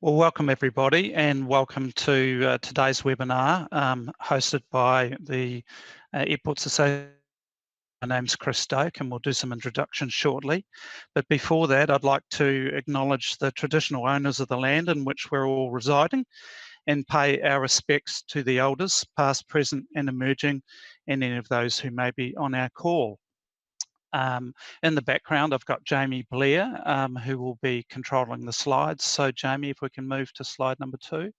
Well, welcome everybody, and welcome to today's webinar hosted by the Airports Association. My name's Chris Doak, and we'll do some introductions shortly. But before that, I'd like to acknowledge the traditional owners of the land in which we're all residing and pay our respects to the elders, past, present and emerging, and any of those who may be on our call. In the background, I've got Jamie Blair, who will be controlling the slides. So Jamie, if we can move to slide number 2.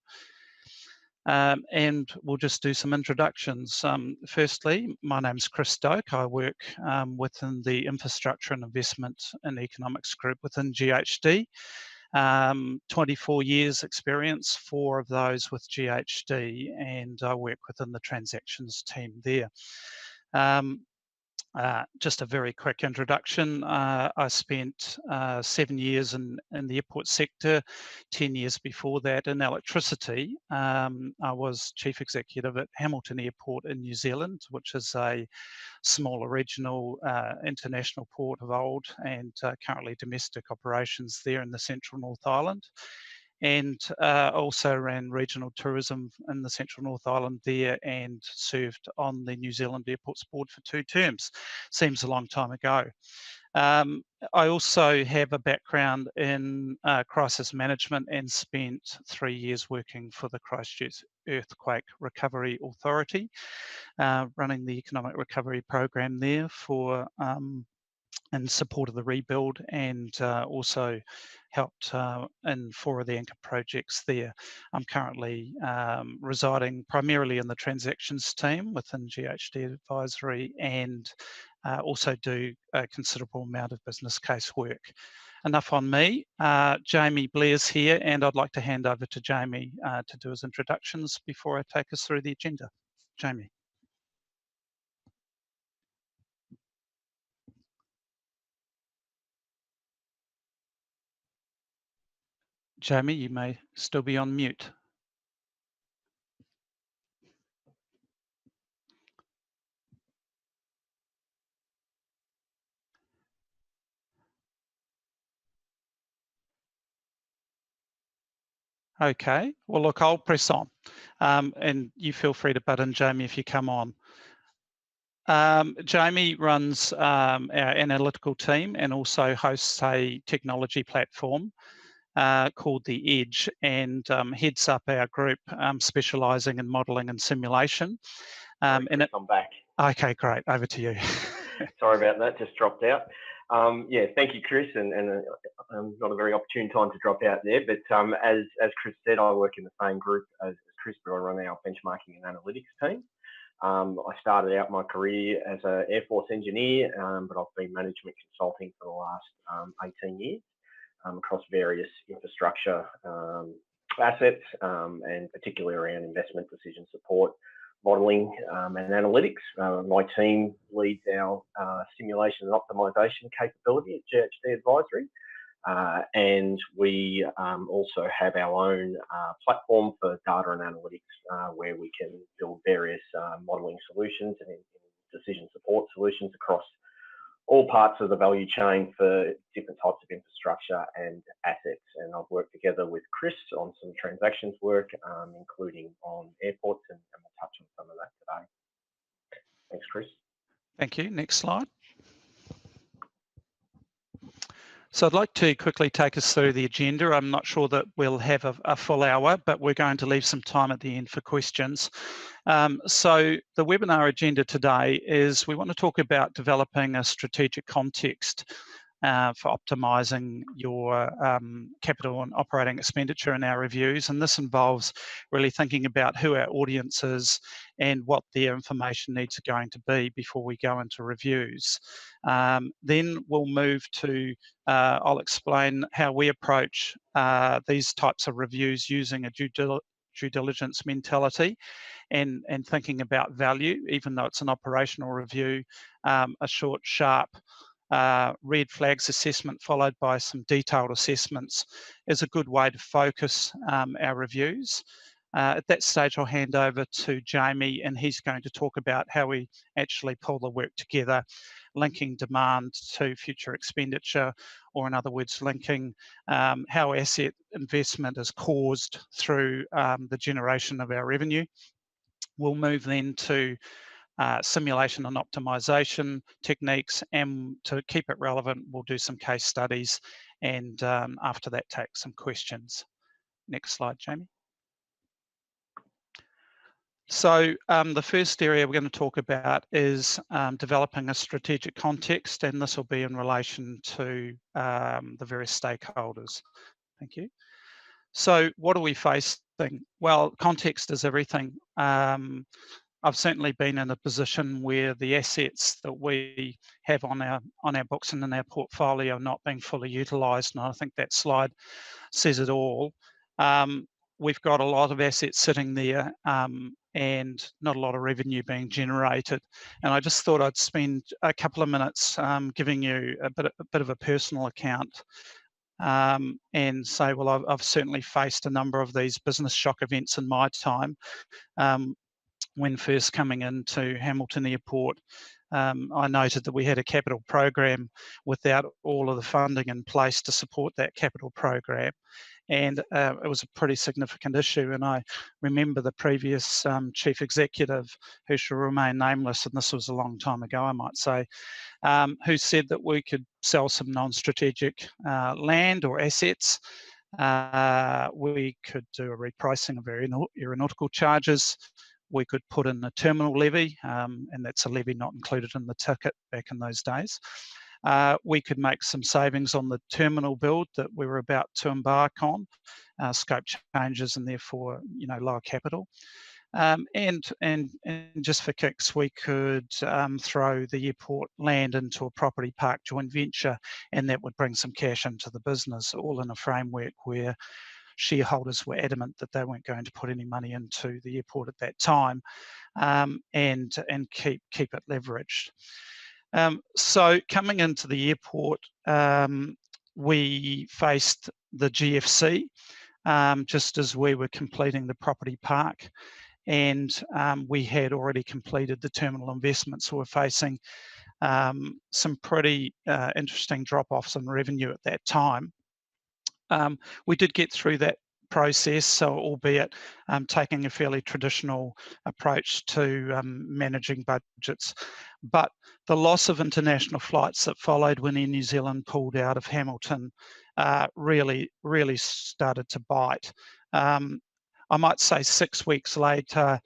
And we'll just do some introductions. Firstly, my name's Chris Doak. I work within the Infrastructure and Investment and Economics group within GHD. 24 years experience, 4 of those with GHD, and I work within the transactions team there. Just a very quick introduction. I spent 7 years in the airport sector, 10 years before that in electricity. I was Chief Executive at Hamilton Airport in New Zealand, which is a smaller regional international port of old, and currently domestic operations there in the central North Island. And also ran regional tourism in the Central North Island there, and served on the New Zealand Airports Board for 2 terms. Seems a long time ago. I also have a background in crisis management and spent 3 years working for the Christchurch Earthquake Recovery Authority, running the economic recovery program there for in support of the rebuild, and also helped in 4 of the anchor projects there. I'm currently residing primarily in the transactions team within GHD Advisory, and also do a considerable amount of business case work. Enough on me. Jamie Blair's here, and I'd like to hand over to Jamie to do his introductions before I take us through the agenda. Jamie. Jamie, you may still be on mute. Okay, well look, I'll press on, and you feel free to butt in, Jamie, if you come on. Jamie runs our analytical team and also hosts a technology platform called The Edge, and heads up our group specialising in modelling and simulation. I'm back. Okay, great. Over to you. Sorry about that, just dropped out. Yeah, thank you, Chris, and not a very opportune time to drop out there, but as Chris said, I work in the same group as Chris, but I run our benchmarking and analytics team. I started out my career as an Air Force engineer, but I've been management consulting for the last 18 years across various infrastructure assets, and particularly around investment decision support, modelling and analytics. My team leads our simulation and optimisation capability at GHD Advisory, and we also have our own platform for data and analytics, where we can build various modelling solutions and decision support solutions across all parts of the value chain for different types of infrastructure and assets. And I've worked together with Chris on some transactions work, including on airports, and we'll touch on some of that today. Thanks, Chris. Thank you. Next slide. So I'd like to quickly take us through the agenda. I'm not sure that we'll have a full hour, but we're going to leave some time at the end for questions. So the webinar agenda today is we want to talk about developing a strategic context for optimising your capital and operating expenditure in our reviews, and this involves really thinking about who our audience is and what their information needs are going to be before we go into reviews. Then we'll move to, I'll explain how we approach these types of reviews using a due diligence mentality and thinking about value, even though it's an operational review. A short, sharp red flags assessment followed by some detailed assessments is a good way to focus our reviews. At that stage, I'll hand over to Jamie, and he's going to talk about how we actually pull the work together. linking demand to future expenditure, or in other words, linking how asset investment is caused through the generation of our revenue. We'll move then to simulation and optimization techniques, and to keep it relevant, we'll do some case studies, and after that, take some questions. Next slide, Jamie. So the first area we're going to talk about is developing a strategic context, and this will be in relation to the various stakeholders. Thank you. So what are we facing? Well, context is everything. I've certainly been in a position where the assets that we have on our books and in our portfolio are not being fully utilised, and I think that slide says it all. We've got a lot of assets sitting there and not a lot of revenue being generated. And I just thought I'd spend a couple of minutes giving you a bit of a personal account and say, well, I've certainly faced a number of these business shock events in my time. When first coming into Hamilton Airport, I noted that we had a capital program without all of the funding in place to support that capital program. And it was a pretty significant issue. And I remember the previous chief executive, who shall remain nameless, and this was a long time ago, I might say, who said that we could sell some non-strategic land or assets. We could do a repricing of our aeronautical charges. We could put in a terminal levy, and that's a levy not included in the ticket back in those days. We could make some savings on the terminal build that we were about to embark on, scope changes and therefore, lower capital. And just for kicks, we could throw the airport land into a property park joint venture, and that would bring some cash into the business, all in a framework where shareholders were adamant that they weren't going to put any money into the airport at that time, and keep it leveraged. So coming into the airport, we faced the GFC just as we were completing the property park, and we had already completed the terminal investments, so we're facing some pretty interesting drop-offs in revenue at that time. We did get through that process, so albeit taking a fairly traditional approach to managing budgets. But the loss of international flights that followed when Air New Zealand pulled out of Hamilton really started to bite. I might say 6 weeks later,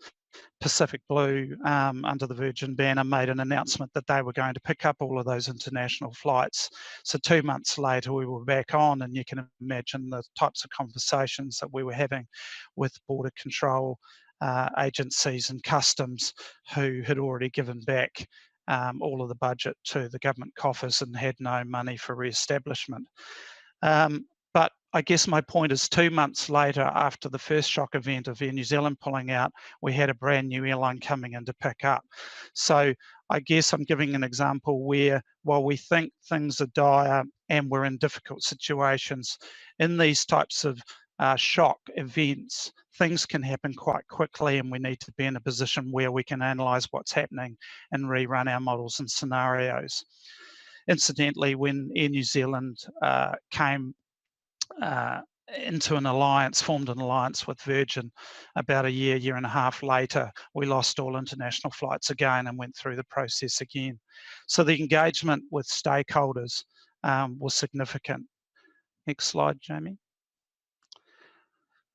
Pacific Blue, under the Virgin banner, made an announcement that they were going to pick up all of those international flights. So 2 months later, we were back on, and you can imagine the types of conversations that we were having with border control agencies and customs, who had already given back all of the budget to the government coffers and had no money for re-establishment. But I guess my point is 2 months later, after the first shock event of Air New Zealand pulling out, we had a brand new airline coming in to pick up. So I guess I'm giving an example where, while we think things are dire and we're in difficult situations, in these types of shock events, things can happen quite quickly, and we need to be in a position where we can analyse what's happening and rerun our models and scenarios. Incidentally, when Air New Zealand came into an alliance, formed an alliance with Virgin about a year and a half later, we lost all international flights again and went through the process again. So the engagement with stakeholders was significant. Next slide, Jamie.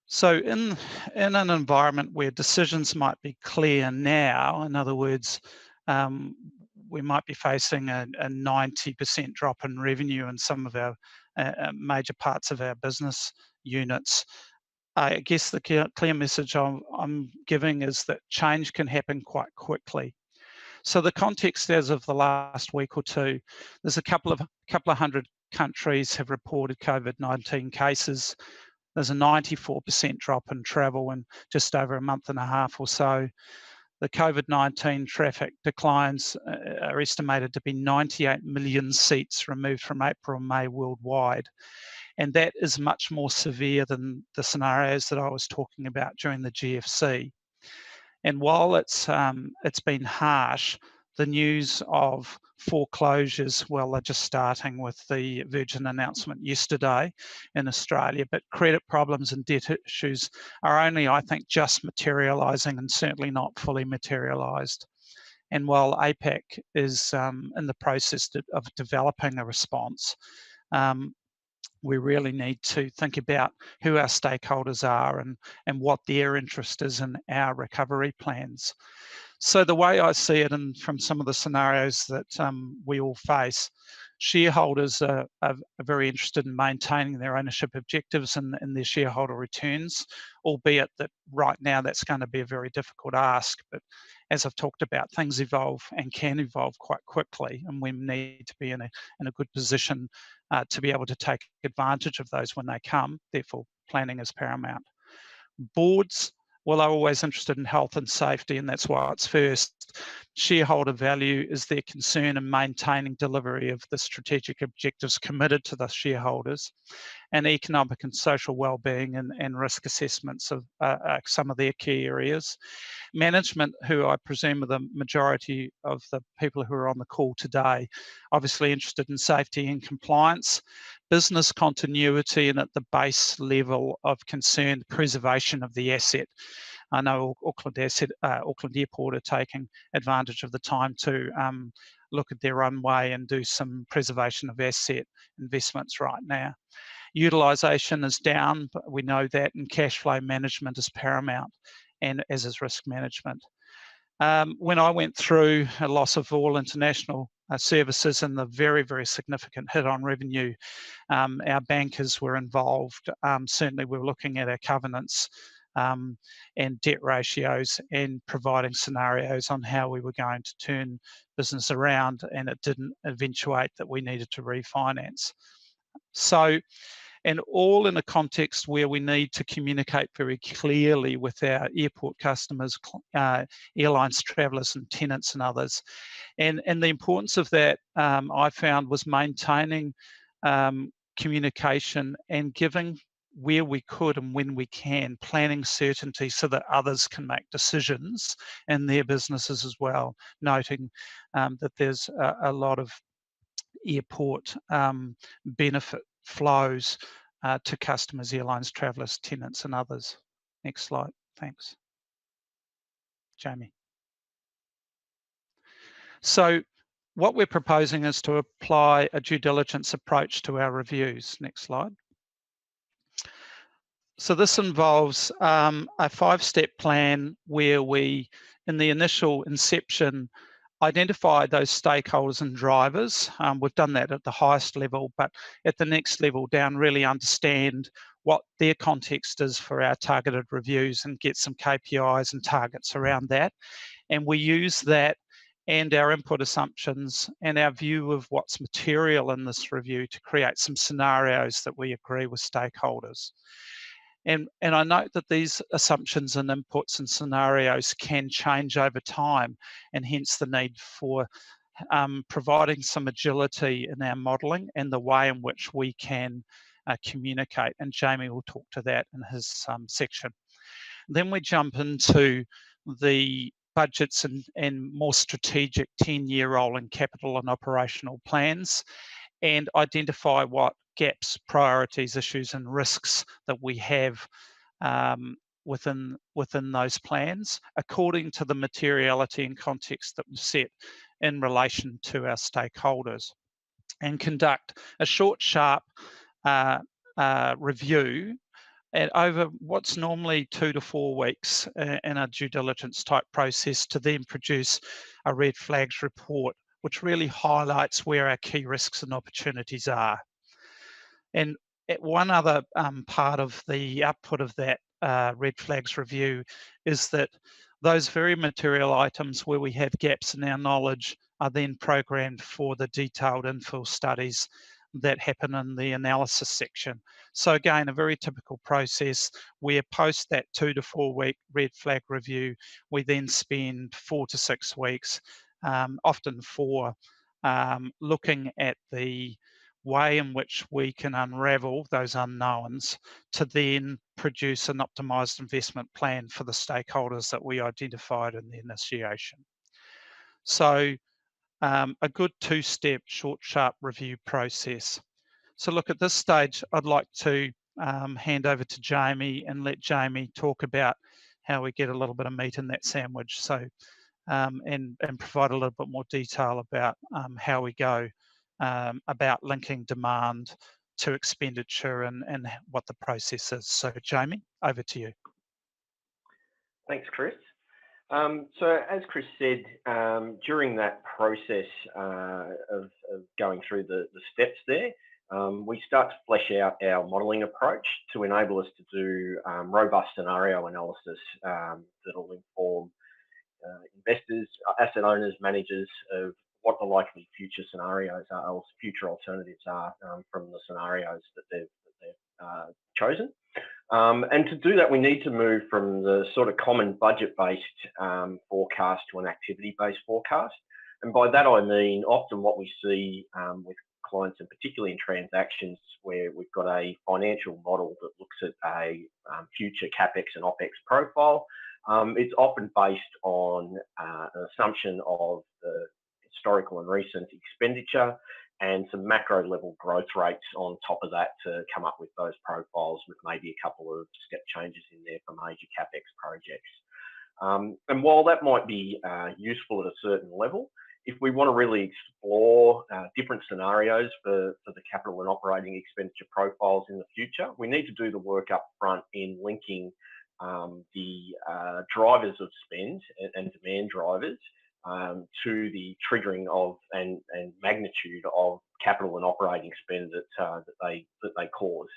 So in an environment where decisions might be clear now, in other words, we might be facing a 90% drop in revenue in some of our major parts of our business units. I guess the clear message I'm giving is that change can happen quite quickly. So the context as of the last week or two, there's a couple of hundred countries have reported COVID-19 cases. There's a 94% drop in travel in just over a month and a half or so. The COVID-19 traffic declines are estimated to be 98 million seats removed from April and May worldwide. And that is much more severe than the scenarios that I was talking about during the GFC. And while it's been harsh, The news of foreclosures, well, they're just starting with the Virgin announcement yesterday in Australia, but credit problems and debt issues are only, I think, just materialising and certainly not fully materialised. And while APAC is in the process of developing a response, we really need to think about who our stakeholders are and what their interest is in our recovery plans. So the way I see it, and from some of the scenarios that we all face, shareholders are very interested in maintaining their ownership objectives and their shareholder returns, albeit that right now that's going to be a very difficult ask. But as I've talked about, things evolve and can evolve quite quickly, and we need to be in a good position to be able to take advantage of those when they come. Therefore, planning is paramount. Boards, well, are always interested in health and safety, and that's why it's first. Shareholder value is their concern in maintaining delivery of the strategic objectives committed to the shareholders, and economic and social well-being and risk assessments of some of their key areas. Management, who I presume are the majority of the people who are on the call today, obviously interested in safety and compliance, business continuity, and at the base level of concern, preservation of the asset. I know Auckland Airport are taking advantage of the time to look at their runway and do some preservation of asset investments right now. Utilisation is down, but we know that, and cash flow management is paramount, and as is risk management. When I went through a loss of all international services and the very, very significant hit on revenue, our bankers were involved. Certainly we're looking at our covenants and debt ratios and providing scenarios on how we were going to turn business around, and it didn't eventuate that we needed to refinance. So, and all in a context where we need to communicate very clearly with our airport customers, airlines, travellers and tenants and others. And the importance of that, I found, was maintaining communication and giving, where we could and when we can, planning certainty so that others can make decisions in their businesses as well, noting that there's a lot of airport benefit flows to customers, airlines, travellers, tenants and others. Next slide, thanks. Jamie. So what we're proposing is to apply a due diligence approach to our reviews. Next slide. So this involves a 5-step plan where we, in the initial inception, identify those stakeholders and drivers. We've done that at the highest level, but at the next level down, really understand what their context is for our targeted reviews and get some KPIs and targets around that. And we use that and our input assumptions and our view of what's material in this review to create some scenarios that we agree with stakeholders. And I note that these assumptions and inputs and scenarios can change over time, and hence the need for providing some agility in our modelling and the way in which we can communicate. And Jamie will talk to that in his section. Then we jump into the budgets and more strategic 10-year rolling capital and operational plans, and identify what gaps, priorities, issues and risks that we have within those plans according to the materiality and context that we've set in relation to our stakeholders, and conduct a short, sharp review and over what's normally 2 to 4 weeks in a due diligence type process, to then produce a red flags report, which really highlights where our key risks and opportunities are. And one other part of the output of that red flags review is that those very material items where we have gaps in our knowledge are then programmed for the detailed infill studies that happen in the analysis section. So again, a very typical process where post that 2 to 4 week red flag review, we then spend 4 to 6 weeks, often 4, looking at the way in which we can unravel those unknowns to then produce an optimised investment plan for the stakeholders that we identified in the initiation. So a good two-step short, sharp review process. So look, at this stage, I'd like to hand over to Jamie and let Jamie talk about how we get a little bit of meat in that sandwich. So, and provide a little bit more detail about how we go about linking demand to expenditure and what the process is. So Jamie, over to you. Thanks, Chris. So as Chris said, during that process of going through the steps there, we start to flesh out our modelling approach to enable us to do robust scenario analysis that'll inform investors, asset owners, managers of what the likely future scenarios are, or future alternatives are from the scenarios that they've chosen. And to do that, we need to move from the sort of common budget-based forecast to an activity-based forecast. And by that, I mean often what we see with clients, and particularly in transactions where we've got a financial model that looks at a future CapEx and OpEx profile. It's often based on an assumption of the historical and recent expenditure and some macro level growth rates on top of that to come up with those profiles with maybe a couple of step changes in there for major CapEx projects. And while that might be useful at a certain level, if we want to really explore different scenarios for the capital and operating expenditure profiles in the future, we need to do the work up front in linking the drivers of spend and demand drivers to the triggering of and magnitude of capital and operating spend that they cause.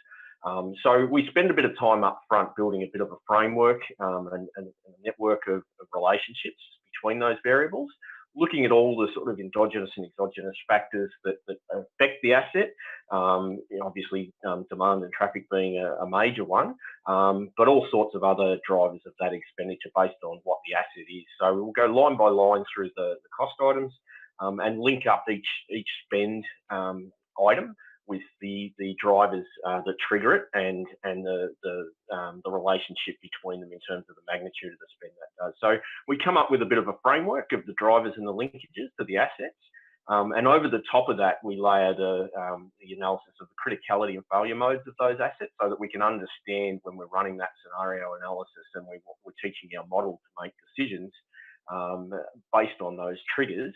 So we spend a bit of time up front building a bit of a framework and a network of relationships between those variables, looking at all the sort of endogenous and exogenous factors that affect the asset, obviously demand and traffic being a major one, but all sorts of other drivers of that expenditure based on what the asset is. So we'll go line by line through the cost items and link up each spend item with the drivers that trigger it and the relationship between them in terms of the magnitude of the spend that does. So we come up with a bit of a framework of the drivers and the linkages to the assets. And over the top of that, we layer the analysis of the criticality and failure modes of those assets so that we can understand when we're running that scenario analysis and we're teaching our model to make decisions based on those triggers,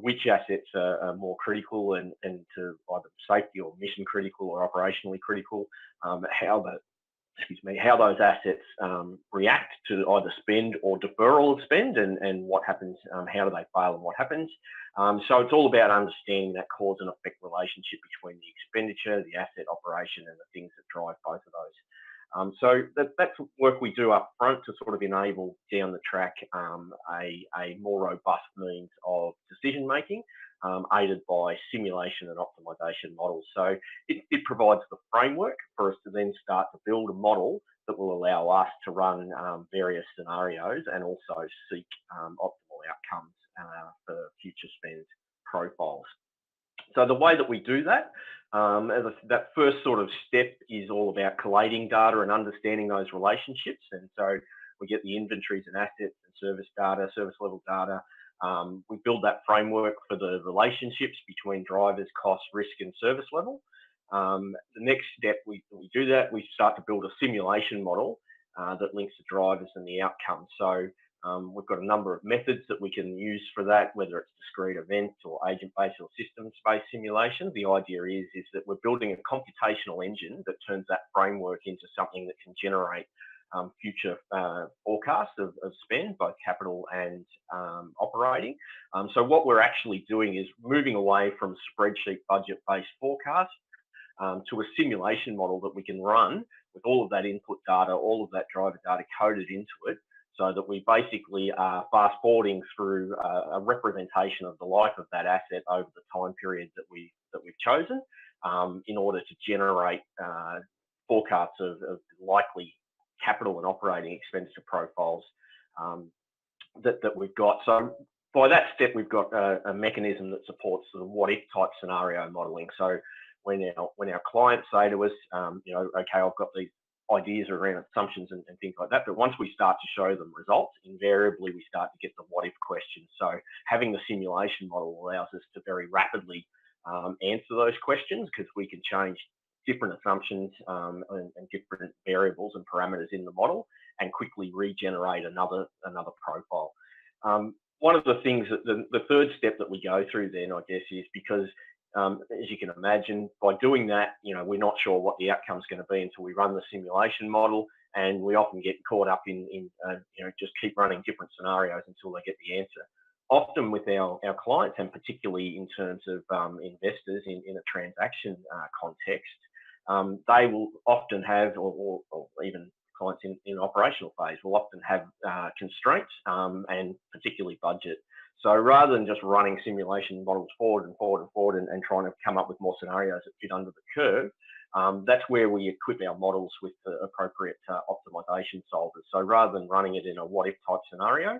which assets are more critical and to either safety or mission critical or operationally critical, how those assets react to either spend or deferral of spend and what happens, how do they fail and what happens. So it's all about understanding that cause and effect relationship between the expenditure, the asset operation and the things that drive both of those. So that's work we do up front to sort of enable down the track a more robust means of decision making, aided by simulation and optimization models. So it provides the framework for us to then start to build a model that will allow us to run various scenarios and also seek optimal outcomes for future spend profiles. So the way that we do that, that first sort of step is all about collating data and understanding those relationships. And so we get the inventories and assets and service data, service level data. We build that framework for the relationships between drivers, cost, risk, and service level. The next step, we do that, we start to build a simulation model that links the drivers and the outcomes. So we've got a number of methods that we can use for that, whether it's discrete events or agent-based or systems-based simulation. The idea is that we're building a computational engine that turns that framework into something that can generate future forecasts of spend, both capital and operating. So what we're actually doing is moving away from spreadsheet budget-based forecasts to a simulation model that we can run with all of that input data, all of that driver data coded into it, so that we basically are fast forwarding through a representation of the life of that asset over the time period that we've chosen, in order to generate forecasts of likely capital and operating expenditure profiles that we've got. So by that step, we've got a mechanism that supports sort of what-if type scenario modelling. So when our clients say to us, okay, I've got these ideas around assumptions and things like that. But once we start to show them results, invariably we start to get the what if questions. So having the simulation model allows us to very rapidly answer those questions, because we can change different assumptions and different variables and parameters in the model and quickly regenerate another profile. One of the things that the third step that we go through then, I guess, is because as you can imagine, by doing that, we're not sure what the outcome is going to be until we run the simulation model, and we often get caught up in just keep running different scenarios until they get the answer. Often with our clients, and particularly in terms of investors in a transaction context, they will often have, or even clients in operational phase will often have constraints and particularly budget. So rather than just running simulation models forward and trying to come up with more scenarios that fit under the curve, that's where we equip our models with the appropriate optimization solvers. So rather than running it in a what if type scenario,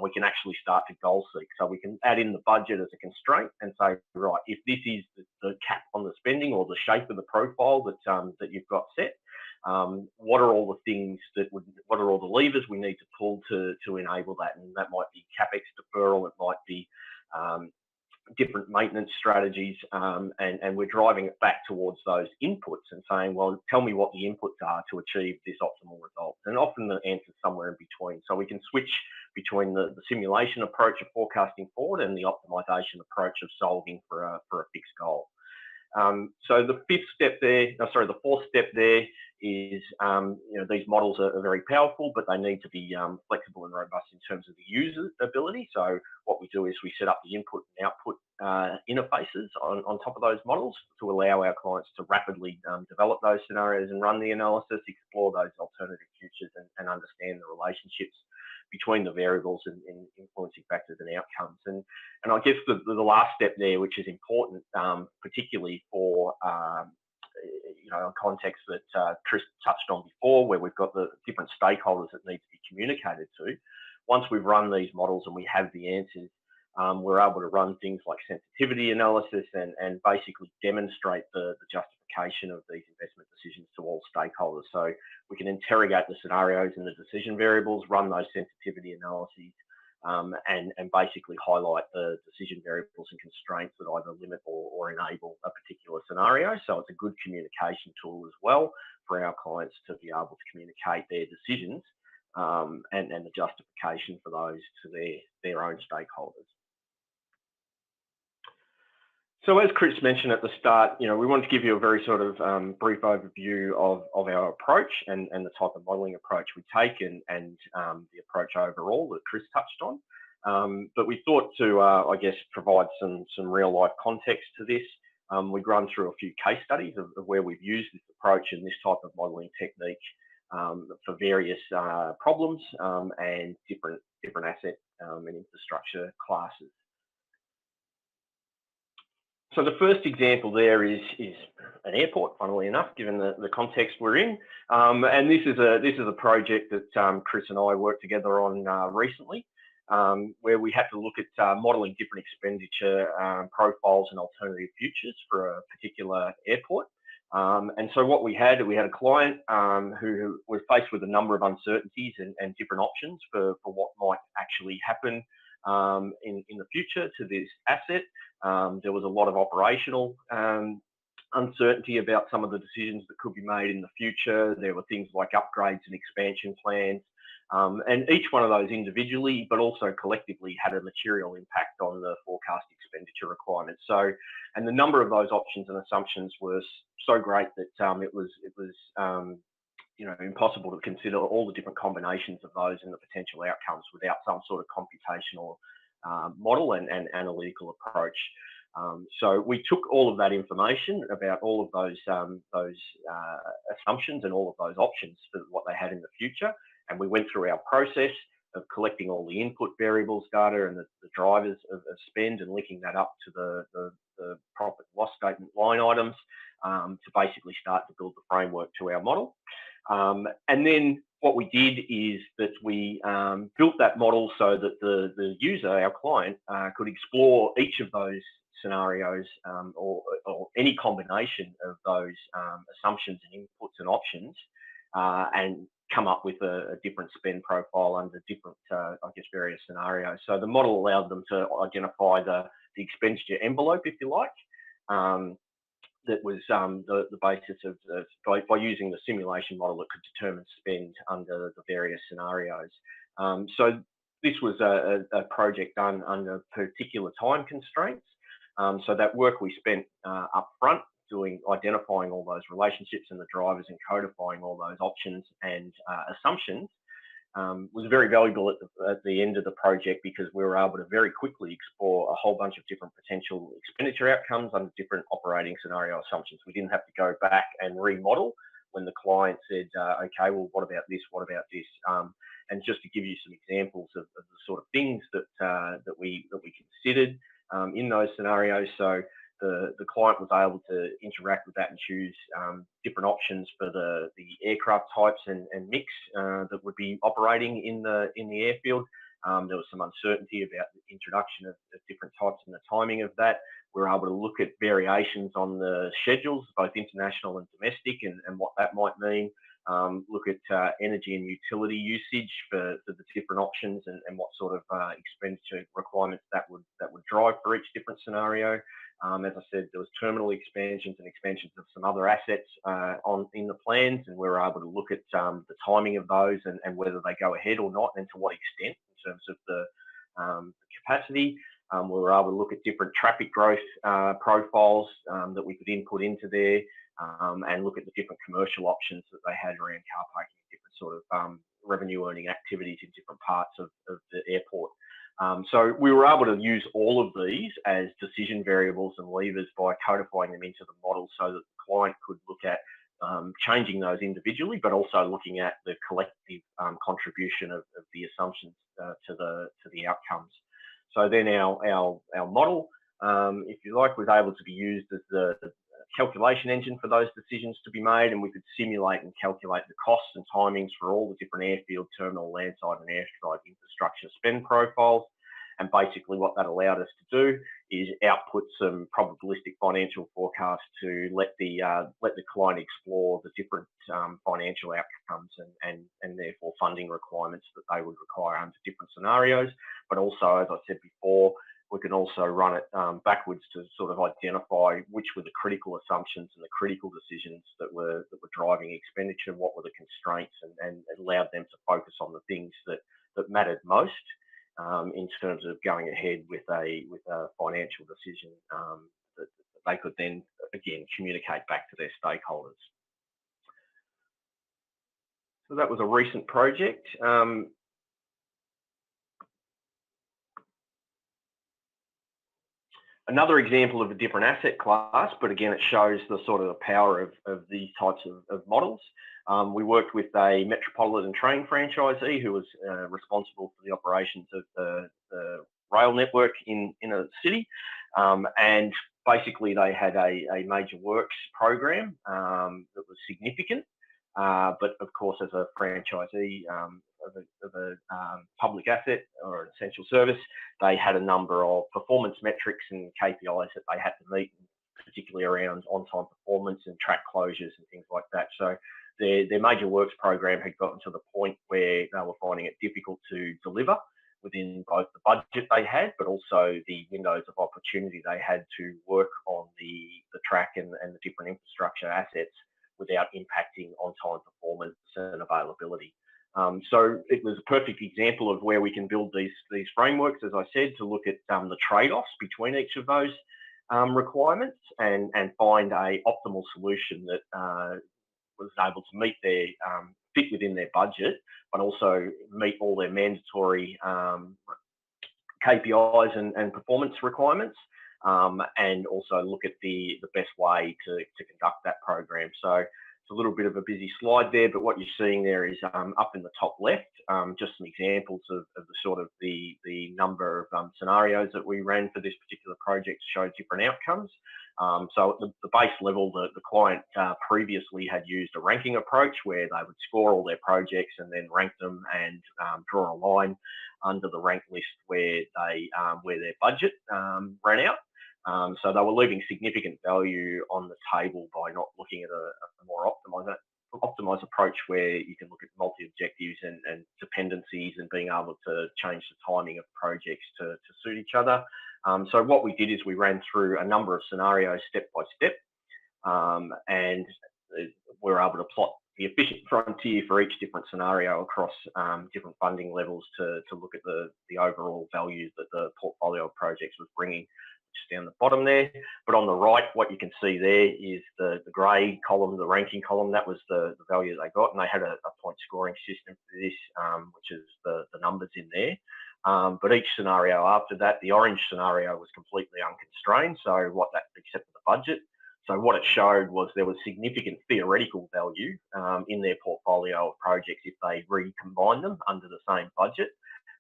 we can actually start to goal seek. So we can add in the budget as a constraint and say, right, if this is the cap on the spending or the shape of the profile that you've got set, what are all the things what are all the levers we need to pull to enable that? And that might be CapEx deferral, it might be different maintenance strategies, and we're driving it back towards those inputs and saying, well, tell me what the inputs are to achieve this optimal result. And often the answer's somewhere in between. So we can switch between the simulation approach of forecasting forward and the optimization approach of solving for a fixed goal. So the fourth step there is, these models are very powerful, but they need to be flexible and robust in terms of the user ability. So what we do is we set up the input and output interfaces on top of those models to allow our clients to rapidly develop those scenarios and run the analysis, explore those alternative futures, and understand the relationships between the variables and influencing factors and outcomes. And I guess the last step there, which is important, particularly for a context that Chris touched on before, where we've got the different stakeholders that need to be communicated to. Once we've run these models and we have the answers, we're able to run things like sensitivity analysis and basically demonstrate the justification of these investment decisions to all stakeholders. So we can interrogate the scenarios and the decision variables, run those sensitivity analyses, and basically highlight the decision variables and constraints that either limit or enable a particular scenario. So it's a good communication tool as well for our clients to be able to communicate their decisions and the justification for those to their own stakeholders. So as Chris mentioned at the start, we want to give you a very sort of brief overview of our approach and the type of modelling approach we take and the approach overall that Chris touched on. But we thought to, I guess, provide some real life context to this. We've run through a few case studies of where we've used this approach and this type of modelling technique for various problems and different asset and infrastructure classes. So the first example there is an airport, funnily enough, given the context we're in. And this is a project that Chris and I worked together on recently, where we had to look at modelling different expenditure profiles and alternative futures for a particular airport. And so what we had a client who was faced with a number of uncertainties and different options for what might actually happen in the future to this asset. There was a lot of operational uncertainty about some of the decisions that could be made in the future. There were things like upgrades and expansion plans. And each one of those individually, but also collectively, had a material impact on the forecast expenditure requirements. So, and the number of those options and assumptions was so great that it was impossible to consider all the different combinations of those and the potential outcomes without some sort of computational model and analytical approach. So we took all of that information about all of those assumptions and all of those options for what they had in the future, and we went through our process of collecting all the input variables data and the drivers of spend and linking that up to the profit and loss statement line items to basically start to build the framework to our model. And then what we did is that we built that model so that the user, our client, could explore each of those scenarios or any combination of those assumptions and inputs and options and come up with a different spend profile under different, I guess, various scenarios. So the model allowed them to identify the expenditure envelope, if you like, that was the basis of, by using the simulation model, it could determine spend under the various scenarios. So this was a project done under particular time constraints. So that work we spent up front identifying all those relationships and the drivers and codifying all those options and assumptions was very valuable at the end of the project, because we were able to very quickly explore a whole bunch of different potential expenditure outcomes under different operating scenario assumptions. We didn't have to go back and remodel when the client said, okay, well, what about this? What about this? And just to give you some examples of the sort of things that we considered in those scenarios. So the client was able to interact with that and choose different options for the aircraft types and mix that would be operating in the airfield. There was some uncertainty about the introduction of different types and the timing of that. We were able to look at variations on the schedules, both international and domestic, and what that might mean. Look at energy and utility usage for the different options, and what sort of expenditure requirements that would drive for each different scenario. As I said, there was terminal expansions and expansions of some other assets in the plans, and we were able to look at the timing of those and whether they go ahead or not, and to what extent in terms of the capacity. We were able to look at different traffic growth profiles that we could input into there, and look at the different commercial options that they had around car parking, different sort of revenue earning activities in different parts of the airport. So we were able to use all of these as decision variables and levers by codifying them into the model, so that the client could look at changing those individually, but also looking at the collective contribution of the assumptions to the outcomes. So then our model, if you like, was able to be used as the calculation engine for those decisions to be made, and we could simulate and calculate the costs and timings for all the different airfield, terminal, landside and airside infrastructure spend profiles. And basically what that allowed us to do is output some probabilistic financial forecasts to let the client explore the different financial outcomes and therefore funding requirements that they would require under different scenarios. But also, as I said before, we can also run it backwards to sort of identify which were the critical assumptions and the critical decisions that were driving expenditure, what were the constraints, and allowed them to focus on the things that mattered most in terms of going ahead with a financial decision that they could then again communicate back to their stakeholders. So that was a recent project. Another example of a different asset class, but again, it shows the sort of the power of these types of models. We worked with a Metropolitan Train franchisee who was responsible for the operations of the rail network in a city. And basically they had a major works program that was significant. But of course, as a franchisee of a public asset or an essential service, they had a number of performance metrics and KPIs that they had to meet, particularly around on-time performance and track closures and things like that. So their major works program had gotten to the point where they were finding it difficult to deliver within both the budget they had, but also the windows of opportunity they had to work on the track and the different infrastructure assets without impacting on-time performance and availability. So it was a perfect example of where we can build these frameworks, as I said, to look at the trade-offs between each of those requirements and find a optimal solution that was able to meet their fit within their budget, but also meet all their mandatory KPIs and performance requirements, and also look at the best way to conduct that program. So it's a little bit of a busy slide there, but what you're seeing there is up in the top left, just some examples of the sort of the number of scenarios that we ran for this particular project to show different outcomes. So at the base level, the client previously had used a ranking approach where they would score all their projects and then rank them and draw a line under the rank list where their budget ran out. So they were leaving significant value on the table by not looking at a more optimized optimized approach where you can look at multi-objectives and dependencies and being able to change the timing of projects to suit each other. So what we did is we ran through a number of scenarios step by step, and we're able to plot the efficient frontier for each different scenario across different funding levels to look at the overall value that the portfolio of projects was bringing, just down the bottom there. But on the right, what you can see there is the grey column, the ranking column. That was the value that they got, and they had a point scoring system for this, which is the numbers in there. But each scenario after that, the orange scenario was completely unconstrained, so what that, except for the budget. So what it showed was there was significant theoretical value in their portfolio of projects if they recombined them under the same budget.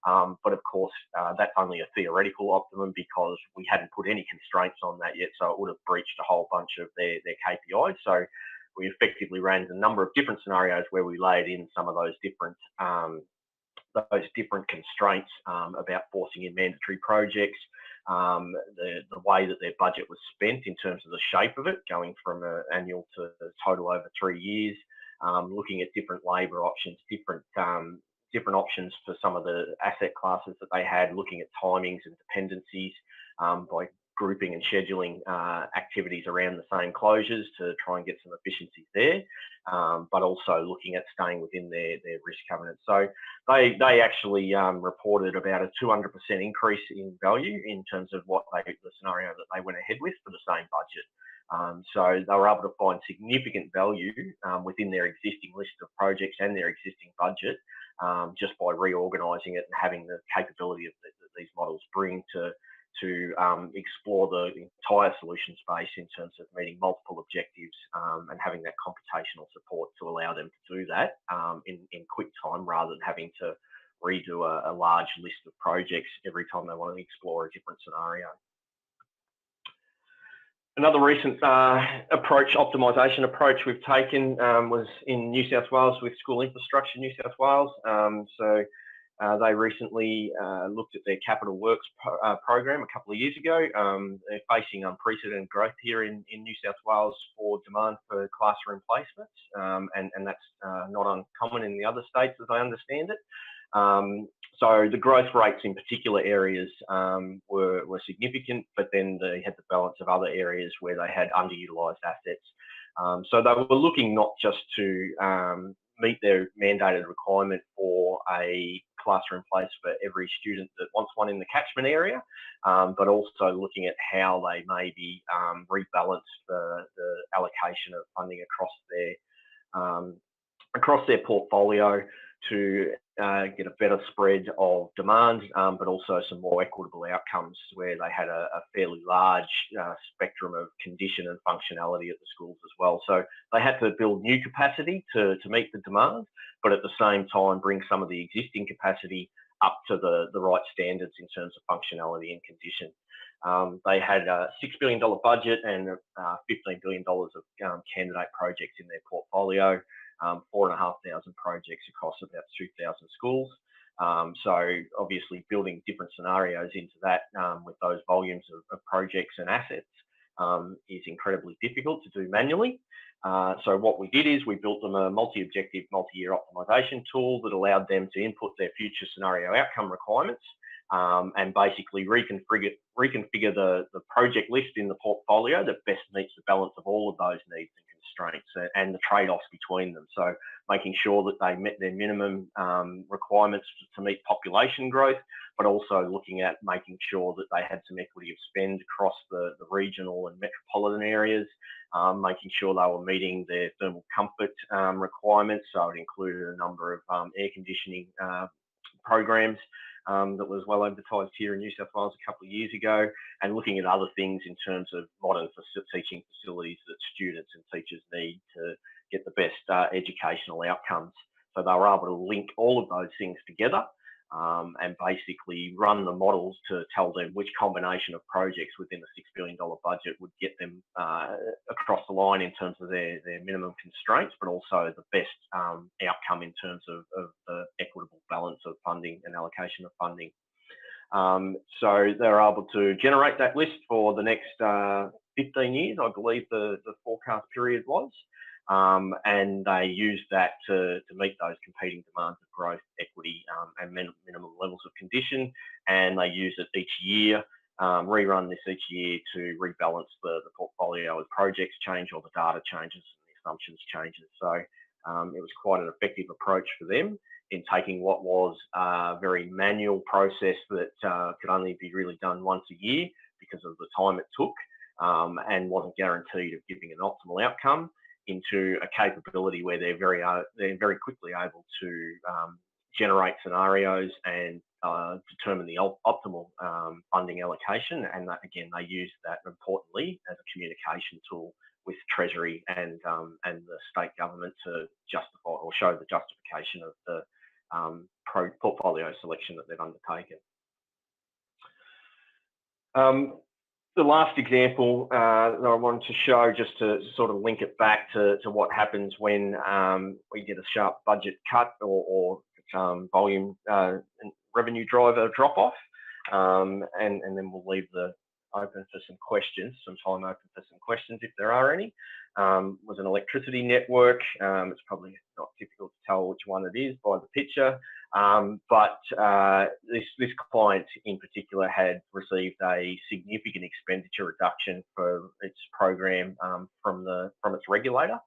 But of course, that's only a theoretical optimum because we hadn't put any constraints on that yet, so it would have breached a whole bunch of their KPIs. So we effectively ran a number of different scenarios where we laid in some of those different constraints about forcing in mandatory projects, the way that their budget was spent in terms of the shape of it, going from an annual to total over 3 years, looking at different labour options, different options for some of the asset classes that they had, looking at timings and dependencies by grouping and scheduling activities around the same closures to try and get some efficiencies there, but also looking at staying within their risk covenants. So they actually reported about a 200% increase in value in terms of the scenario that they went ahead with for the same budget. So they were able to find significant value within their existing list of projects and their existing budget, just by reorganising it and having the capability that these models bring to explore the entire solution space in terms of meeting multiple objectives and having that computational support to allow them to do that in quick time, rather than having to redo a large list of projects every time they want to explore a different scenario. Another recent optimisation approach we've taken was in New South Wales with School Infrastructure New South Wales. They recently looked at their capital works program a couple of years ago. They're facing unprecedented growth here in New South Wales for demand for classroom placements, and that's not uncommon in the other states, as I understand it. So the growth rates in particular areas were significant, but then they had the balance of other areas where they had underutilised assets. So they were looking not just to meet their mandated requirement for a classroom place for every student that wants one in the catchment area, but also looking at how they maybe rebalance the allocation of funding across their portfolio to get a better spread of demand, but also some more equitable outcomes where they had a fairly large spectrum of condition and functionality at the schools as well. So they had to build new capacity to meet the demand, but at the same time bring some of the existing capacity up to the right standards in terms of functionality and condition. They had a $6 billion budget and $15 billion of candidate projects in their portfolio. 4,500 projects across about 2,000 schools. So obviously building different scenarios into that with those volumes of projects and assets is incredibly difficult to do manually. So what we did is we built them a multi-objective, multi-year optimisation tool that allowed them to input their future scenario outcome requirements and basically reconfigure the project list in the portfolio that best meets the balance of all of those needs and constraints and the trade-offs between them. So making sure that they met their minimum requirements to meet population growth, but also looking at making sure that they had some equity of spend across the regional and metropolitan areas, making sure they were meeting their thermal comfort requirements. So it included a number of air conditioning programs that was well advertised here in New South Wales a couple of years ago, and looking at other things in terms of modern teaching facilities that students and teachers need to get the best educational outcomes. So they were able to link all of those things together and basically run the models to tell them which combination of projects within the $6 billion budget would get them across the line in terms of their minimum constraints, but also the best outcome in terms of the equitable balance of funding and allocation of funding. So they're able to generate that list for the next 15 years, I believe the forecast period was. and they used that to meet those competing demands of growth, equity, and minimum levels of condition. And they use it each year, rerun this each year to rebalance the portfolio as projects change or the data changes and the assumptions changes. So it was quite an effective approach for them in taking what was a very manual process that could only be really done once a year because of the time it took, and wasn't guaranteed of giving an optimal outcome, into a capability where they're very quickly able to generate scenarios and determine the optimal funding allocation. And that, again, they use that importantly as a communication tool with Treasury and the state government to justify or show the justification of the portfolio selection that they've undertaken. The last example that I wanted to show, just to sort of link it back to what happens when we get a sharp budget cut or volume and revenue driver drop off, and then we'll leave the open for some questions, some time open for some questions if there are any. Was an electricity network. It's probably not difficult to tell which one it is by the picture, but this client in particular had received a significant expenditure reduction for its program from its regulator,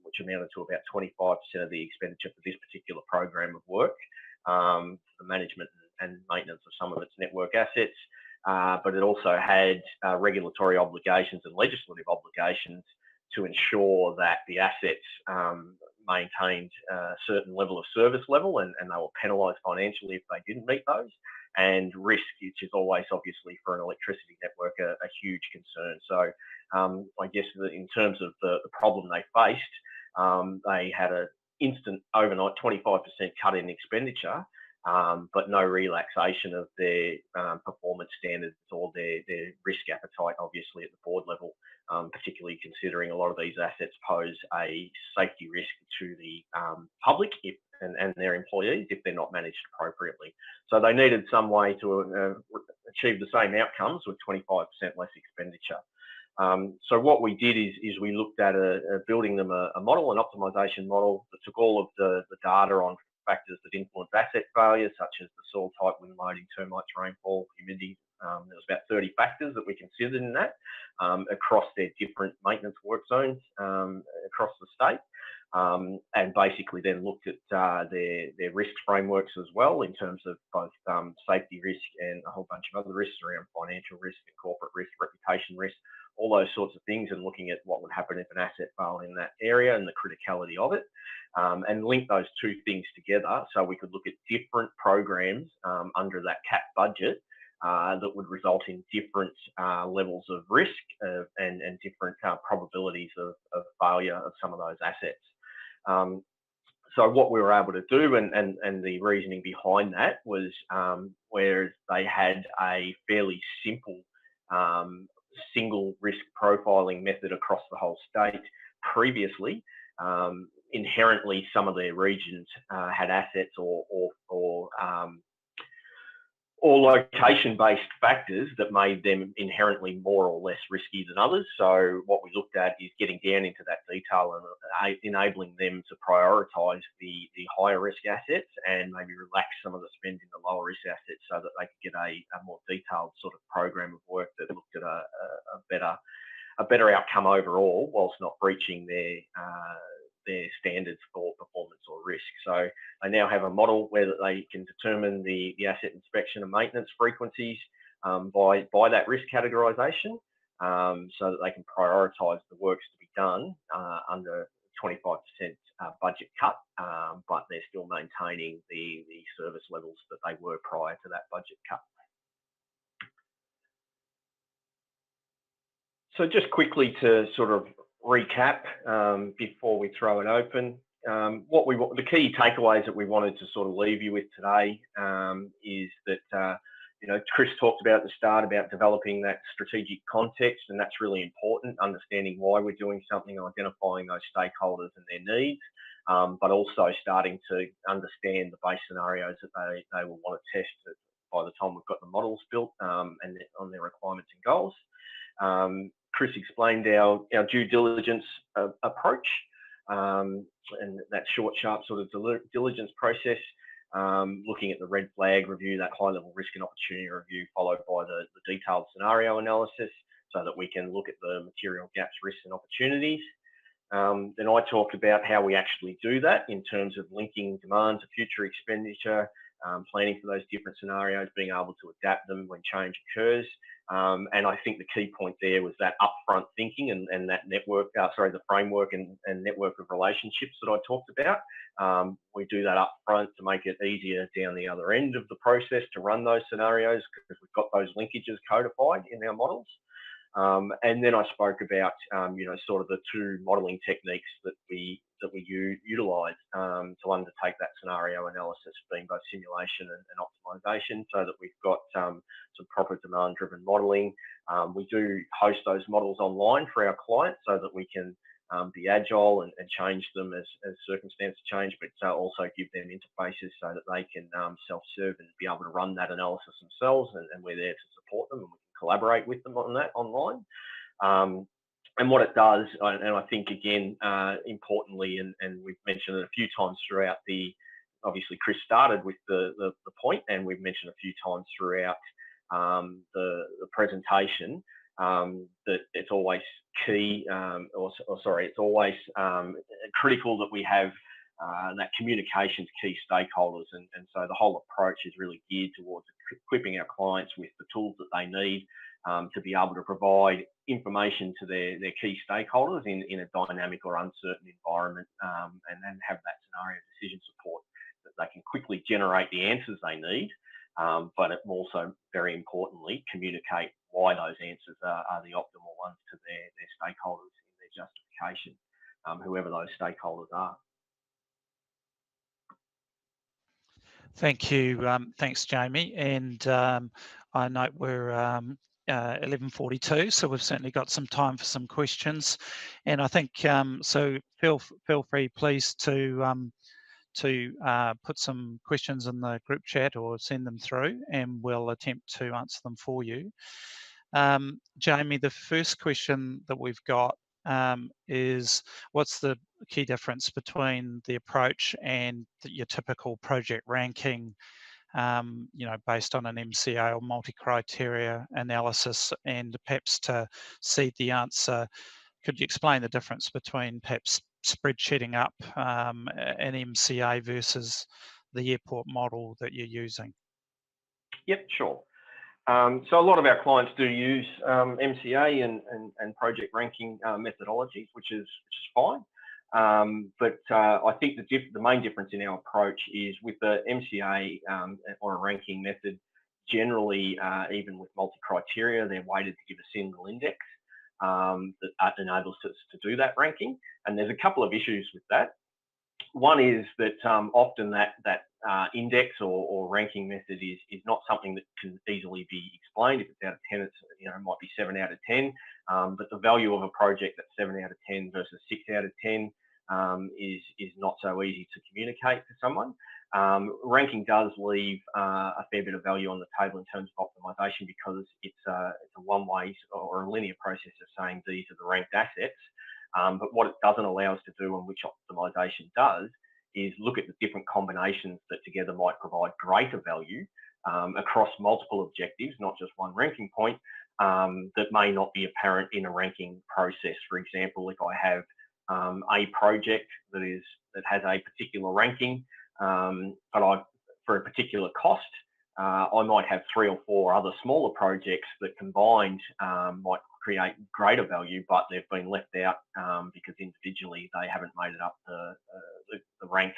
which amounted to about 25% of the expenditure for this particular program of work, for the management and maintenance of some of its network assets. But it also had regulatory obligations and legislative obligations to ensure that the assets maintained a certain level of service level, and they were penalised financially if they didn't meet those. And risk, which is always obviously for an electricity network a huge concern. So I guess in terms of the problem they faced, they had an instant overnight 25% cut in expenditure, but no relaxation of their performance standards or their risk appetite, obviously at the board level, particularly considering a lot of these assets pose a safety risk to the public and their employees if they're not managed appropriately. So they needed some way to achieve the same outcomes with 25% less expenditure. So what we did is we looked at building them a model, an optimisation model that took all of the data on factors that influence asset failure, such as the soil type, wind loading, termites, rainfall, humidity. There was about 30 factors that we considered in that across their different maintenance work zones across the state, and basically then looked at their risk frameworks as well, in terms of both safety risk and a whole bunch of other risks around financial risk and corporate risk, reputation risk, all those sorts of things, and looking at what would happen if an asset failed in that area and the criticality of it, and link those two things together so we could look at different programs under that cap budget that would result in different levels of risk and different probabilities of failure of some of those assets. So what we were able to do, and the reasoning behind that was, whereas they had a fairly simple single risk profiling method across the whole state previously, inherently some of their regions had assets or location-based factors that made them inherently more or less risky than others. So what we looked at is getting down into that detail and enabling them to prioritise the higher risk assets and maybe relax some of the spend in the lower risk assets so that they could get a more detailed sort of program of work that looked at a better outcome overall, whilst not breaching their standards for performance or risk. So they now have a model where they can determine the asset inspection and maintenance frequencies by that risk categorisation, so that they can prioritise the works to be done under 25% budget cut, but they're still maintaining the service levels that they were prior to that budget cut. So just quickly to sort of recap before we throw it open, the key takeaways that we wanted to sort of leave you with today is that Chris talked about at the start about developing that strategic context, and that's really important, understanding why we're doing something, identifying those stakeholders and their needs, but also starting to understand the base scenarios that they will want to test by the time we've got the models built and on their requirements and goals. Chris explained our due diligence approach, and that short, sharp sort of diligence process, looking at the red flag review, that high-level risk and opportunity review, followed by the detailed scenario analysis, so that we can look at the material gaps, risks and opportunities. Then I talked about how we actually do that in terms of linking demand to future expenditure, planning for those different scenarios, being able to adapt them when change occurs. And I think the key point there was that upfront thinking and that network, the framework and network of relationships that I talked about. We do that upfront to make it easier down the other end of the process to run those scenarios, because we've got those linkages codified in our models. And then I spoke about, sort of the two modelling techniques that we utilise to undertake that scenario analysis, being both simulation and optimisation, so that we've got some proper demand-driven modelling. We do host those models online for our clients so that we can be agile and change them as circumstances change, but also give them interfaces so that they can self-serve and be able to run that analysis themselves, and we're there to support them, and we can collaborate with them on that online. And what it does, and I think again, importantly, and we've mentioned it a few times throughout obviously Chris started with the point, and we've mentioned a few times throughout the presentation, that it's always key, it's always critical that we have that communication's key stakeholders, and so the whole approach is really geared towards equipping our clients with the tools that they need to be able to provide information to their key stakeholders in a dynamic or uncertain environment, and then have that scenario decision support that they can quickly generate the answers they need, but it also, very importantly, communicate why those answers are the optimal ones to their stakeholders in their justification, whoever those stakeholders are. Thank you. Thanks, Jamie. And I note we're 11:42, so we've certainly got some time for some questions. And I think so. Feel free, please, to put some questions in the group chat or send them through, and we'll attempt to answer them for you. Jamie, the first question that we've got is, what's the key difference between the approach and your typical project ranking, based on an MCA or multi-criteria analysis? And perhaps to seed the answer, could you explain the difference between perhaps spreadsheeting up an MCA versus the airport model that you're using? Yep, sure. So a lot of our clients do use MCA and project ranking methodologies, which is fine. But I think the main difference in our approach is with the MCA or a ranking method. Generally, even with multi-criteria, they're weighted to give a single index that enables us to do that ranking. And there's a couple of issues with that. One is that often that index or ranking method is not something that can easily be explained. If it's out of 10, it might be 7 out of 10. But the value of a project that's 7 out of 10 versus 6 out of 10 is not so easy to communicate to someone. Ranking does leave a fair bit of value on the table in terms of optimisation, because it's a one-way or a linear process of saying these are the ranked assets. But what it doesn't allow us to do, and which optimisation does, is look at the different combinations that together might provide greater value across multiple objectives, not just one ranking point, that may not be apparent in a ranking process. For example, if I have a project that has a particular ranking, but for a particular cost, I might have 3 or 4 other smaller projects that combined might create greater value, but they've been left out because individually they haven't made it up the rank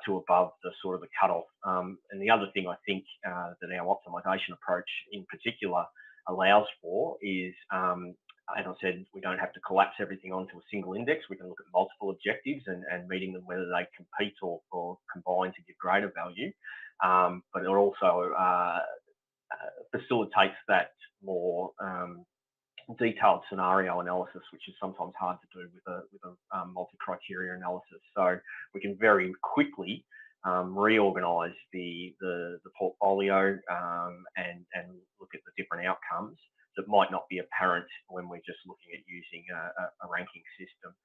to above the sort of the cutoff. And the other thing I think that our optimisation approach in particular allows for is, as I said, we don't have to collapse everything onto a single index. We can look at multiple objectives and meeting them whether they compete or combine to give greater value. But it also facilitates that more detailed scenario analysis, which is sometimes hard to do with a multi-criteria analysis. So we can very quickly reorganise the portfolio and look at the different outcomes that might not be apparent when we're just looking at using a ranking system.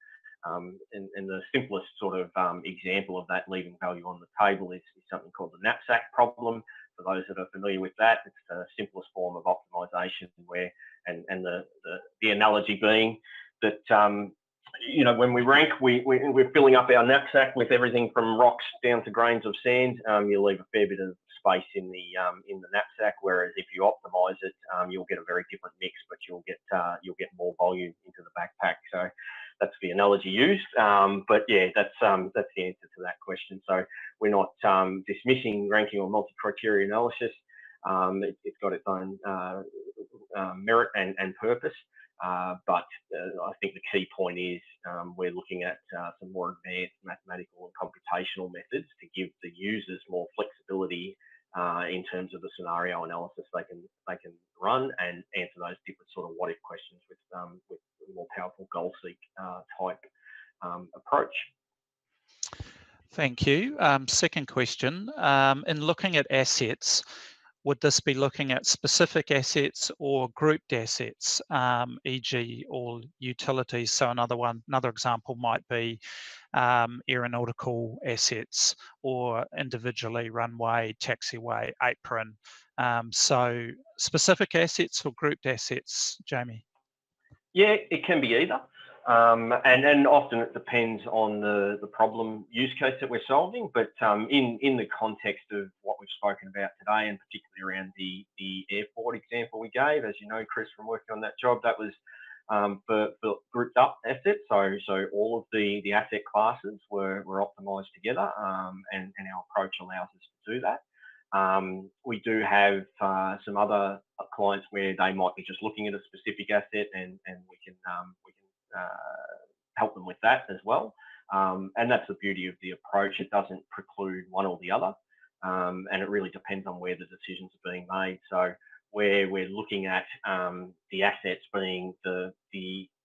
And the simplest sort of example of that leaving value on the table is something called the knapsack problem. For those that are familiar with that, it's the simplest form of optimization where, and the analogy being that, you know, when we rank, we're filling up our knapsack with everything from rocks down to grains of sand. You leave a fair bit of space in the knapsack, whereas if you optimize it, you'll get a very different mix, but you'll get more volume into the backpack. So that's the analogy used. But yeah, that's the answer to that question. So we're not dismissing ranking or multi-criteria analysis. It's got its own merit and purpose. But I think the key point is we're looking at some more advanced mathematical and computational methods to give the users more flexibility in terms of the scenario analysis they can run and answer those different sort of what if questions with more powerful goal seek type approach. Thank you. Second question, in looking at assets, would this be looking at specific assets or grouped assets, e.g. all utilities? So another example might be aeronautical assets or individually runway, taxiway, apron. So specific assets or grouped assets, Jamie? Yeah, it can be either. And often it depends on the problem use case that we're solving, but in the context of what we've spoken about today, and particularly around the airport example we gave, as you know, Chris, from working on that job, that was for grouped up assets. So all of the asset classes were optimized together, and our approach allows us to do that. We do have some other clients where they might be just looking at a specific asset, and we can help them with that as well. And that's the beauty of the approach. It doesn't preclude one or the other, and it really depends on where the decisions are being made. So where we're looking at the assets being the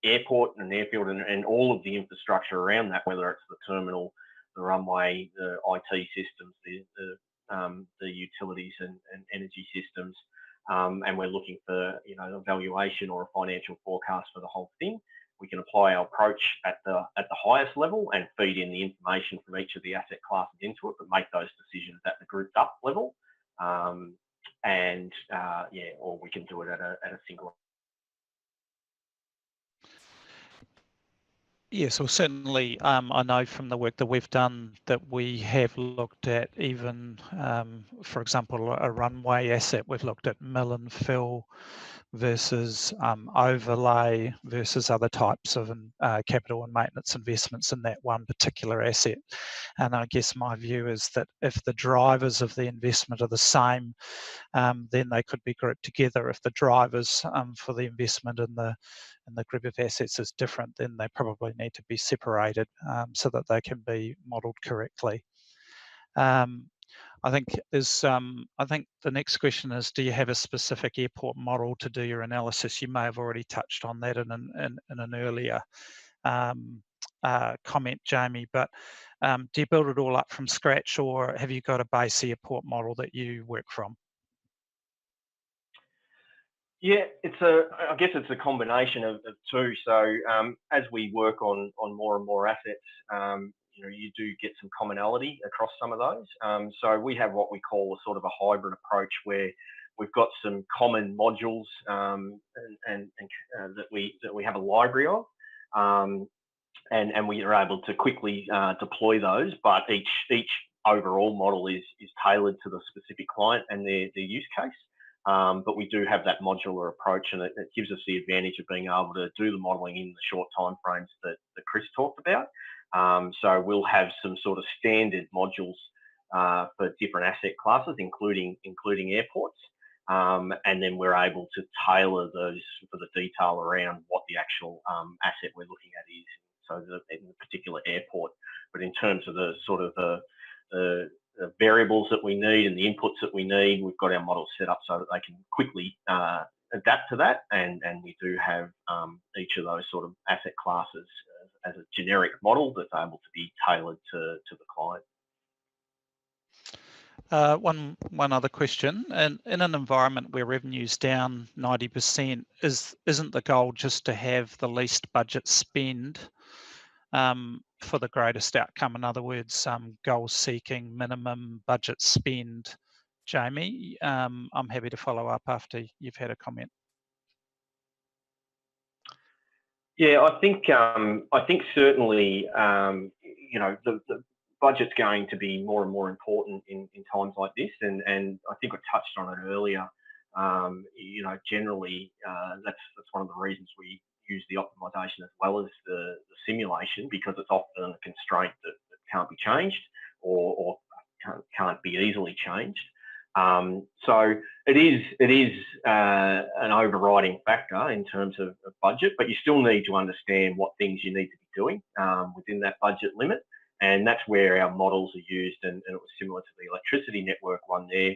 airport and airfield and all of the infrastructure around that, whether it's the terminal, the runway, the IT systems, the utilities and energy systems, and we're looking for, you know, a valuation or a financial forecast for the whole thing. We can apply our approach at the highest level and feed in the information from each of the asset classes into it, but make those decisions at the grouped up level. Yeah, or we can do it at a single. Yes, well, certainly, I know from the work that we've done that we have looked at even, for example, a runway asset. We've looked at mill and fill versus overlay versus other types of capital and maintenance investments in that one particular asset. And I guess my view is that if the drivers of the investment are the same, then they could be grouped together. If the drivers for the investment in the group of assets is different, then they probably need to be separated so that they can be modelled correctly. I think the next question is, do you have a specific airport model to do your analysis? You may have already touched on that in an earlier comment, Jamie, but do you build it all up from scratch, or have you got a base airport model that you work from? Yeah, I guess it's a combination of two. So as we work on more and more assets, you know, you do get some commonality across some of those. So we have what we call a sort of a hybrid approach where we've got some common modules that we have a library of, and we are able to quickly deploy those. But each overall model is tailored to the specific client and their use case. But we do have that modular approach, and it gives us the advantage of being able to do the modelling in the short timeframes that Chris talked about. So we'll have some sort of standard modules for different asset classes, including airports, and then we're able to tailor those for the detail around what the actual asset we're looking at is. So in the particular airport, but in terms of the sort of the variables that we need and the inputs that we need, we've got our models set up so that they can quickly adapt to that, and we do have each of those sort of asset classes as a generic model that's able to be tailored to the client. One other question. And in an environment where revenue's down 90%, isn't the goal just to have the least budget spend for the greatest outcome? In other words, goal-seeking, minimum budget spend. Jamie, I'm happy to follow up after you've had a comment. Yeah, I think certainly, you know, the budget's going to be more and more important in times like this, and I think I touched on it earlier. You know, generally, that's one of the reasons we use the optimisation as well as the simulation, because it's often a constraint that can't be changed or can't be easily changed. So it is an overriding factor in terms of budget, but you still need to understand what things you need to be doing within that budget limit, and that's where our models are used. And it was similar to the electricity network one there.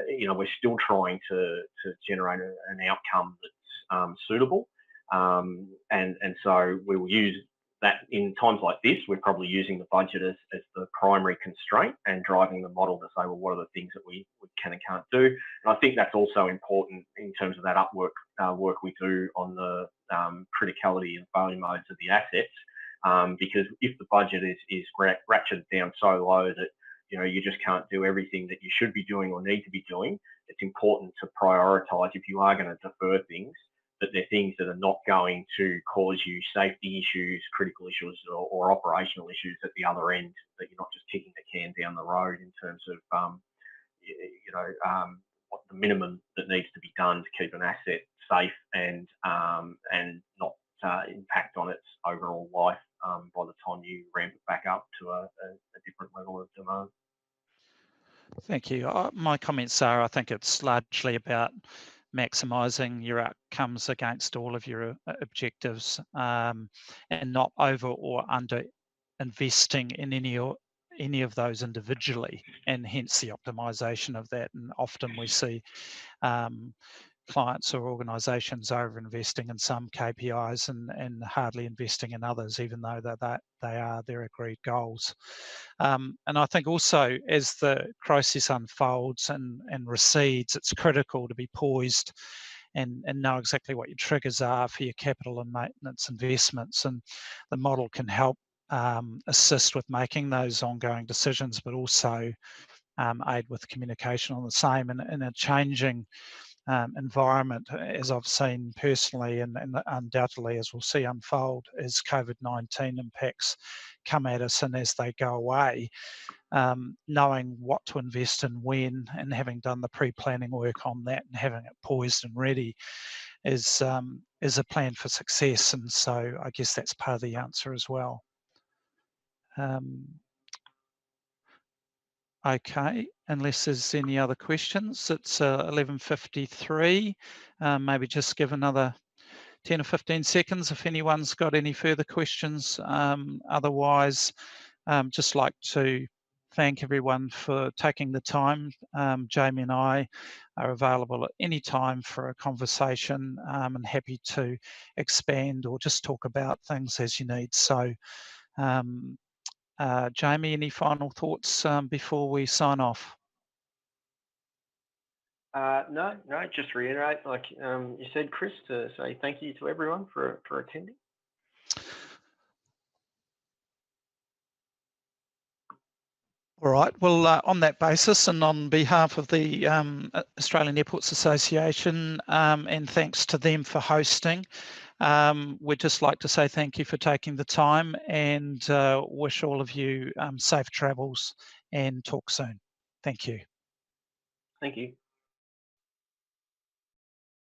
You know, we're still trying to generate an outcome that's suitable, and so we will use that in times like this. We're probably using the budget as the primary constraint and driving the model to say, well, what are the things that we can and can't do? And I think that's also important in terms of that work we do on the criticality and failure modes of the assets, because if the budget is ratcheted down so low that, you know, you just can't do everything that you should be doing or need to be doing, it's important to prioritise, if you are going to defer things, that they're things that are not going to cause you safety issues, critical issues, or operational issues at the other end, that you're not just kicking the can down the road in terms of, you know, what the minimum that needs to be done to keep an asset safe and not impact on its overall life by the time you ramp it back up to a different level of demand. Thank you. My comments are, I think it's largely about maximising your outcomes against all of your objectives, and not over or under investing in any of those individually, and hence the optimisation of that. And often we see clients or organisations over investing in some KPIs and hardly investing in others, even though they are their agreed goals. And I think also, as the crisis unfolds and recedes, it's critical to be poised and know exactly what your triggers are for your capital and maintenance investments. And the model can help assist with making those ongoing decisions, but also aid with communication on the same. And in a changing environment, as I've seen personally, and undoubtedly as we'll see unfold as COVID-19 impacts come at us and as they go away, knowing what to invest in when, and having done the pre-planning work on that and having it poised and ready is a plan for success. And so I guess that's part of the answer as well. Okay, unless there's any other questions, it's 11:53. Maybe just give another 10 or 15 seconds if anyone's got any further questions. Otherwise, just like to thank everyone for taking the time. Jamie and I are available at any time for a conversation, and happy to expand or just talk about things as you need. So, Jamie, any final thoughts before we sign off? No, just reiterate, like you said, Chris, to say thank you to everyone for attending. All right, well, on that basis and on behalf of the Australian Airports Association, and thanks to them for hosting, we'd just like to say thank you for taking the time, and wish all of you safe travels, and talk soon. Thank you. Thank you.